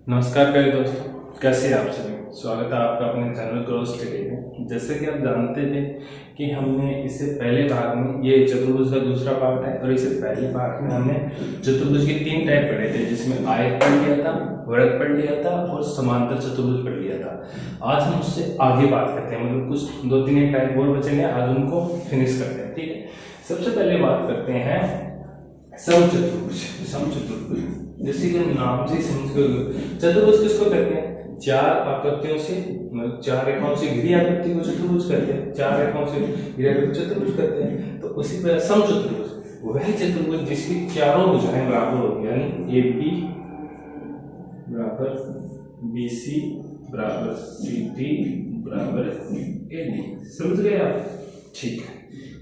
नमस्कार प्यारे दोस्तों, कैसे हैं आप सभी। स्वागत है आपका अपने चैनल क्रॉस स्टडी में। जैसे कि आप जानते थे कि हमने इससे पहले भाग में ये चतुर्भुज का दूसरा पार्ट है और इससे पहले पार्ट में हमने चतुर्भुज के 3 टाइप पढ़े थे, जिसमें आयत पढ़ लिया था, वर्ग पढ़ लिया था और समांतर चतुर्भुज पढ़ लिया था। आज हम उससे आगे बात करते हैं, मतलब कुछ 2-3 टाइप और बचेंगे, आज उनको फिनिश करते हैं। ठीक है, सबसे पहले बात करते हैं समचतुर्भुज। जैसे कि नाम से समझ चतुर्भुज किसको कहते हैं? 4 आकृतियों से, मतलब 4 रेखाओं से घिरी आकृति को चतुर्भुज कहते हैं। 4 रेखाओं से घिरी आकृति चतुर्भुज कहते हैं। तो उसी तरह समचतुर्भुज वह चतुर्भुज जिसकी चारों भुजाएं बराबर होती है, यानी AB बराबर BC बराबर CD बराबर AD। समझ गए आप? ठीक है।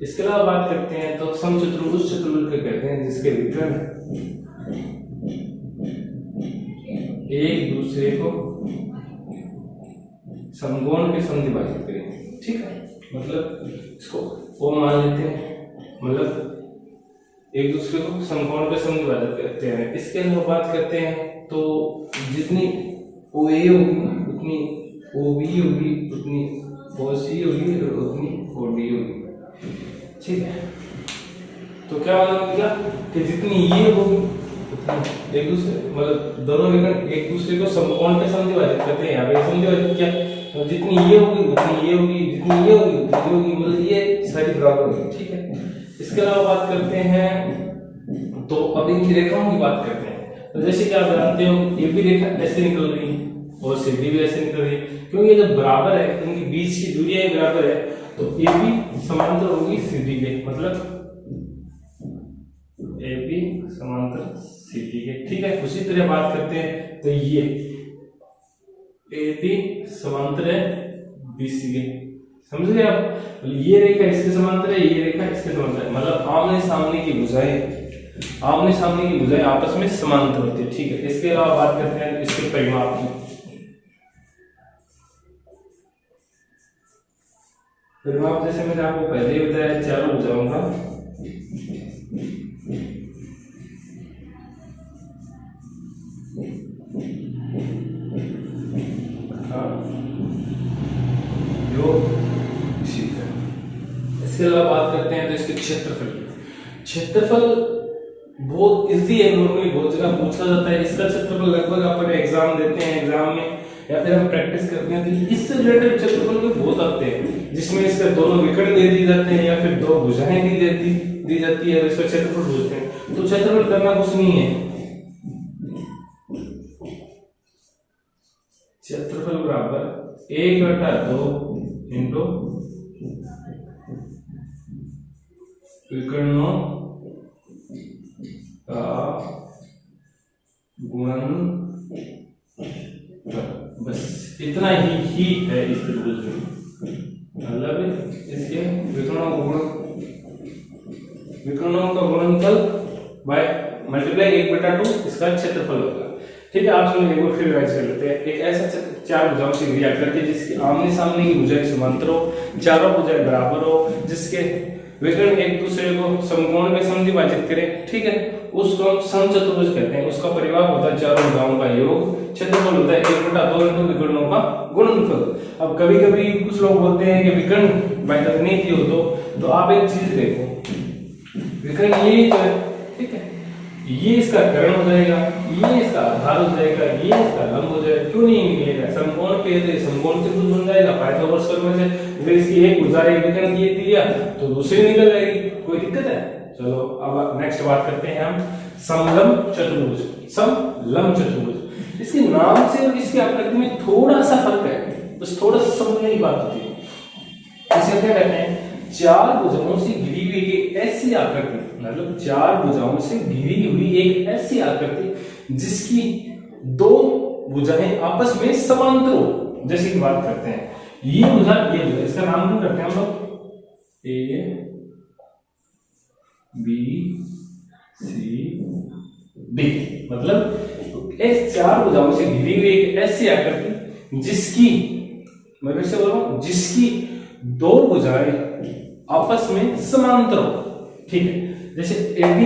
इसके अलावा बात करते हैं तो समचतुर्भुज चतुर्भुज को कहते हैं जिसके विकर्ण एक दूसरे को समकोण के समद्विभाजित करें। ठीक है, मतलब इसको O मान लेते हैं, मतलब एक दूसरे को समकोण के समद्विभाजित करते हैं। इसके अलावा बात करते हैं तो जितनी OA होगी उतनी OB होगी, उतनी OC होगी और उतनी OD होगी। ठीक है, तो क्या होगा कि जितनी ये होगी एक दूसरे, मतलब दोनों विकर्ण एक दूसरे को समकोण पे समद्विभाजित करते हैं। यहाँ पे समद्विभाजित क्या, तो जितनी ये होगी उतनी ये होगी, जितनी ये होगी उतनी ये होगी, मतलब ये सारी बराबर होगी। ठीक है, इसके अलावा बात करते हैं तो अब इनकी रेखाओं की बात करते हैं। तो जैसे कि आप जानते हो ये भी रेखा ऐसे निकल रही और सीधी भी ऐसे निकल रही, क्योंकि ये जब बराबर है, इनकी बीच की दूरियां बराबर है, तो ये भी समांतर होगी सीधी के, मतलब AB समांतर CD के। ठीक है, उसी तरह बात करते हैं तो ये AB समांतर है BC के। समझ गए आप? ये रेखा इसके समांतर है, ये रेखा इसके समांतर है, मतलब आमने सामने की भुजाएं आपस में समांतर होती है। ठीक है, इसके अलावा बात करते हैं इसके परिमाप की। परिमाप जैसे मैंने आपको पहले ही बताया, चारों भुजाओं का योग। ठीक है, इसके अलावा बात करते हैं तो इसके क्षेत्रफल बहुत इजी है, नॉर्मली बहुत जगह पूछा जाता है। इसका क्षेत्रफल लगभग अपन एग्जाम देते हैं, एग्जाम में या फिर हम प्रैक्टिस करते हैं तो इससे रिलेटेड क्षेत्रफल भी बहुत आते हैं, जिसमें इसके दोनों विकर्ण दे दी जाते हैं या फिर 2 भुजाएं दी जाती है, इसका क्षेत्रफल बोलते हैं। तो क्षेत्रफल करना कुछ नहीं है, क्षेत्रफल बराबर 1/2 इंटू विकर्णों का गुणनफल। बस इतना ही है इस त्रिभुज में, मतलब इसके विकर्णों का गुणनफल बाय मल्टीप्लाई 1/2 इसका क्षेत्रफल होगा। ठीक है, आप सुनिए, एक बार फिर रिवाइज कर लेते हैं। एक ऐसा 4 भुजाओं से घिरी आकृति जिसकी आमने सामने की भुजाएं समांतर हो, चारों भुजाएं बराबर हो, जिसके विकर्ण एक दूसरे को समकोण में समद्विभाजित करें। ठीक है, उसको हम समचतुर्भुज कहते हैं। उसका परिमाप होता है चारों भुजाओं का योग, क्षेत्रफल होता है 1/2 इंटू विकर्णों का गुणनफल। अब कभी कभी कुछ लोग बोलते हैं कि विकर्ण बाय द नहीं थी हो, तो आप एक चीज देखो, विकर्ण ये तो है, ठीक है, ये इसका कर्ण हो जाएगा, ये इसका आधार हो जाएगा, ये इसका लंब हो जाएगा। क्यों नहीं निकलेगा? समकोण पे है, समकोण त्रिभुज बन जाएगा पाइथागोरस थ्योरम से। फिर इसकी एक भुजा एक विकर्ण की दिया तो दूसरी निकल जाएगी, कोई दिक्कत है? चलो अब नेक्स्ट बात करते हैं हम समलंब चतुर्भुज। इसके नाम से और इसकी आकृति में थोड़ा सा फर्क है, बस थोड़ा सा समझने की बात होती है। इसे क्या कहते हैं? 4 भुजाओं से घिरी हुई एक ऐसी आकृति, मतलब 4 भुजाओं से घिरी हुई एक ऐसी आकृति जिसकी 2 भुजाएं आपस में समांतर हो, जैसे कि बात करते हैं ये भुजा, इसका नाम करते हैं हम लोग A B C D। मतलब इस 4 भुजाओं से घिरी हुई एक ऐसी आकृति जिसकी, मैं फिर से बोल रहा हूं, जिसकी 2 भुजाएं आपस में समांतर हो। ठीक है, जैसे AB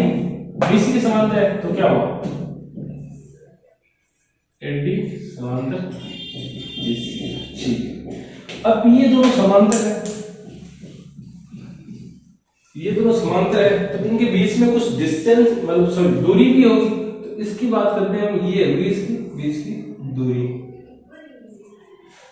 BC के समांतर है तो क्या हुआ? एडी समांतर बीसी, ठीक है। अब ये दोनों समांतर है, ये दोनों समांतर है, तो इनके बीच में कुछ डिस्टेंस मतलब सॉरी दूरी भी होगी, तो इसकी बात करते हैं हम, ये होगी इसकी बीच की दूरी।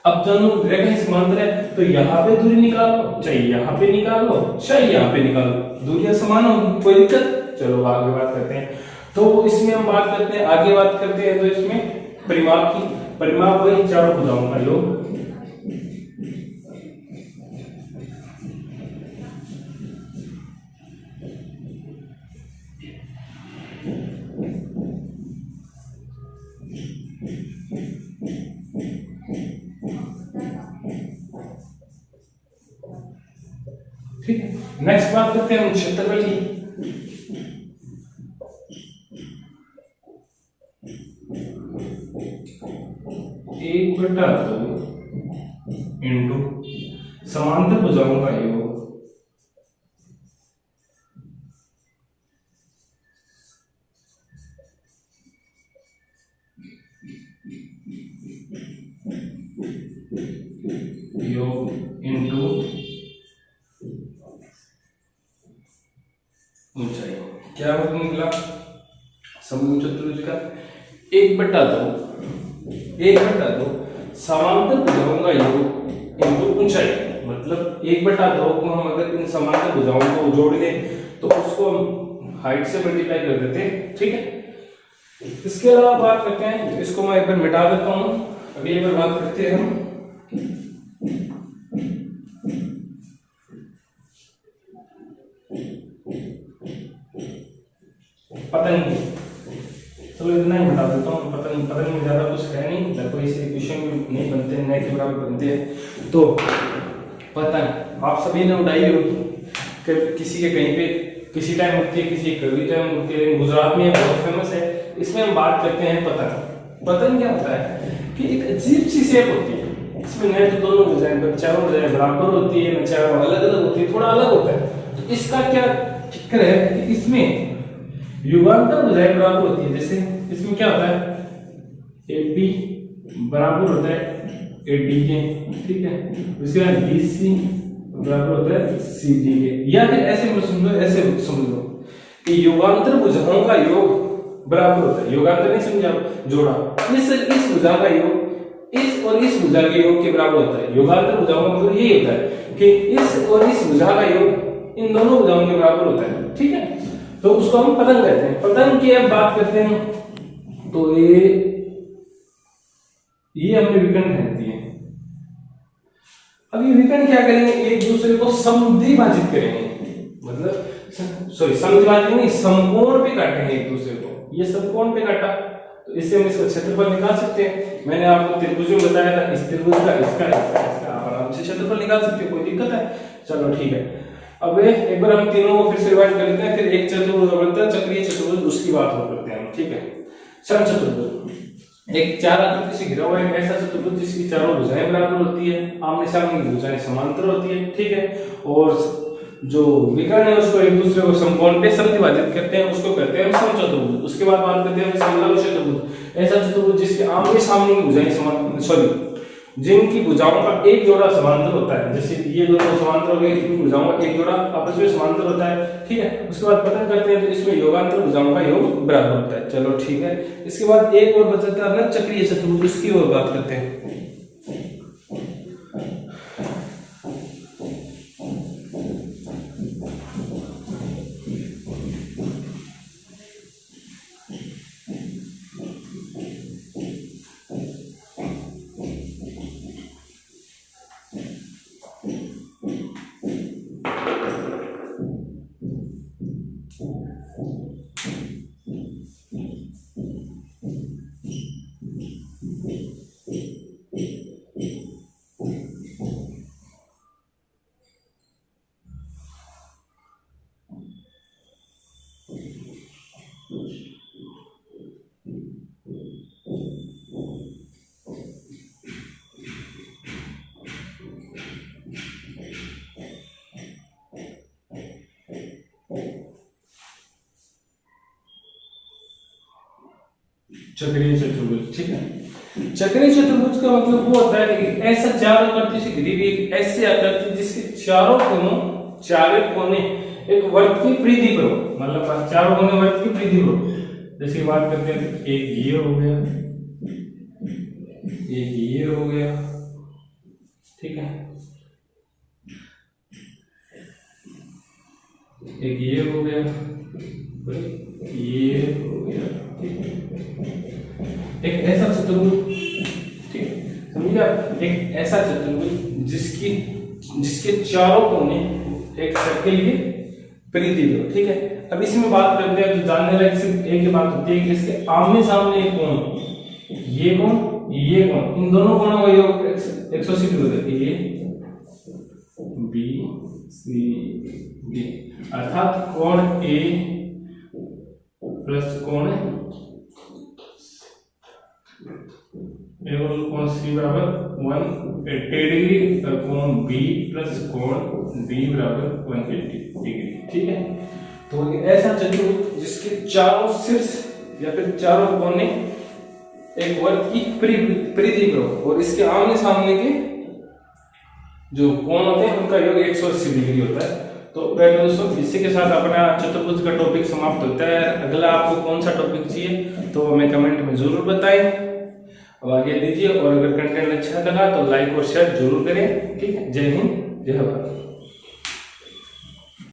अब दोनों रेखाएं समांतर है, तो यहाँ पे दूरी निकालो, चाहे यहाँ पे निकालो, चाहे यहाँ पे निकालो, दूरियां समान होगी, कोई दिक्कत। चलो आगे बात करते हैं। तो इसमें हम बात करते हैं, आगे बात करते हैं, तो इसमें परिमाप की, परिमाप वही चारों भुजाओं का योग। ठीक है, नेक्स्ट बात करते हैं हम क्षेत्रफल की। एक बटा दो इंटू समांतर भुजाओं का योग इंटू ऊंचाई। क्या निकला समूह चतुर्भुज का? एक बटा दो समांतर भुजाओं का योग इंटू ऊंचाई। मतलब एक बटा दो को हम अगर इन समांतर भुजाओं को जोड़ दें तो उसको हम हाइट से मल्टीप्लाई कर देते हैं, ठीक है। इसके अलावा बात करते हैं, इसको मैं एक बार मिटा देता हूं, अगली बार बात करते हैं हम। पतंग, चलो इतना ही बता देता हूँ। पतंग में ज्यादा कुछ है नहीं, देखो इसे क्वेश्चन भी नहीं बनते, न के बराबर बनते हैं। तो पतंग आप सभी ने उड़ाई होगी, किसी के कहीं पे किसी टाइम उड़ती है, किसी कभी टाइम उड़ती है, गुजरात में बहुत फेमस है। इसमें हम बात करते हैं पतंग। पतंग क्या होता है कि एक अजीब सी शेप होती है, इसमें न तो दोनों भुजाएं चारों भुजाएं बराबर होती है, न चारों अलग अलग होती है, थोड़ा अलग होता है। तो इसका क्या चक्कर है कि इसमें युगांतर भुजाएं बराबर होती है। जैसे इसमें क्या होता है, AB बराबर होता है AD के, ठीक है। उसके बाद BC बराबर होता है CD के, या फिर ऐसे ऐसे समझ लो कि युगांतर भुजाओं का योग बराबर होता है। युगांतर नहीं समझा, जोड़ा, इस भुजा का योग इस और इस भुजा के योग के बराबर होता है। युगांतर भुजाओं का मतलब यही होता है कि इस और इस भुजा का योग इन दोनों भुजाओं के बराबर होता है, ठीक है। तो उसको हम पतंग कहते हैं। पतंग की अब बात करते हैं, तो ये हमने विकर्ण कहती है। अब ये विकर्ण क्या करेंगे, एक दूसरे को समद्विभाजित करेंगे, मतलब सॉरी समद्विभाजित नहीं, समकोण पे काटेंगे एक दूसरे को। ये समकोण पे काटा तो इससे हम इसका क्षेत्रफल निकाल सकते हैं। मैंने आपको त्रिभुज में बताया था, इस त्रिभुज का इसका आप आराम से क्षेत्रफल निकाल सकते हो, कोई दिक्कत है? चलो ठीक है। अब एक बार हम तीनों को फिर से रिवाइज कर लेते हैं, फिर एक चतुर्भुज बनता है चक्रीय चतुर्भुज, उसकी बात और करते हैं हम, ठीक है। समचतुर्भुज एक चार आकृति से घिरा हुआ एक ऐसा चतुर्भुज जिसकी चारों भुजाएं बराबर होती है, आमने सामने की भुजाएं समांतर होती है, ठीक है। और जो विकर्ण है उसको एक दूसरे को समकोण पे समद्विभाजित करते हैं, उसको कहते हैं समचतुर्भुज। उसके बाद बात करते हैं समलंब चतुर्भुज, ऐसा चतुर्भुज जिसके आमने सामने की भुजाएं समान सॉरी जिनकी भुजाओं का एक जोड़ा समांतर होता है। जैसे ये दोनों समांतर हो गए, इनकी भुजाओं का एक जोड़ा आपस में समांतर होता है, ठीक है। उसके बाद पतंग करते हैं तो इसमें योगांतर भुजाओं का योग बराबर होता है। चलो ठीक है। इसके बाद एक और बचता है चक्रीय चतुर्भुज, उसकी और बात करते हैं। चक्रीय चतुर्भुज। ठीक है, चक्रीय चतुर्भुज का मतलब वो होता है कि ऐसा चारों आकृति से घिरी हुई एक ऐसी आकृति जिसके चारों कोने एक वर्ग की परिधि पर हो, मतलब चारों कोने वर्ग की परिधि पर हो। जैसे बात करते हैं, एक ये हो गया, एक ये हो गया, ठीक है, एक ये हो गया, ये हो गया, एक ऐसा चतुर्भुज, ठीक है, समझिए आप, एक ऐसा चतुर्भुज जिसके चारों कोने एक सर्कल की परिधि हो। ठीक है, अब इसमें बात करते हैं तो जानने लायक सिर्फ एक ही बात होती है कि इसके आमने सामने एक कोण, ये कोण, इन दोनों कोणों का योग 180 डिग्री होता है, ए बी सी डी, अर्थात कोण ए प्लस कोण ए और कोण सी बराबर 180 डिग्री और कोण बी प्लस कोण डी बराबर 180 डिग्री। ठीक है, तो ऐसा चतुर्भुज जिसके चारों शीर्ष या फिर चारों कोने एक वर्ग की परिधि पर हो और इसके आमने सामने के जो कोण होते हैं उनका योग 180 डिग्री होता है। तो दोस्तों, इसी के साथ अपना चतुर्भुज का टॉपिक समाप्त होता है। अगला आपको कौन सा टॉपिक चाहिए तो हमें कमेंट में जरूर बताएं, अब आगे दीजिए, और अगर कंटेंट अच्छा लगा तो लाइक और शेयर जरूर करें। ठीक है, जय हिंद, जय भारत।